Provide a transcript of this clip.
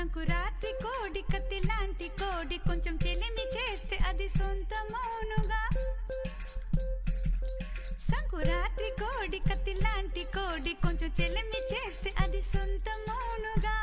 సంకురాత్రి కోడి కత్తి లాంటి కోడి కొంచెం చెలిమి చేస్తే అది సొంతమౌనుగా సంకురాత్రి కోడి కత్తి లాంటి కోడి కొంచెం చెలిమి చేస్తే అది సొంతమౌనుగా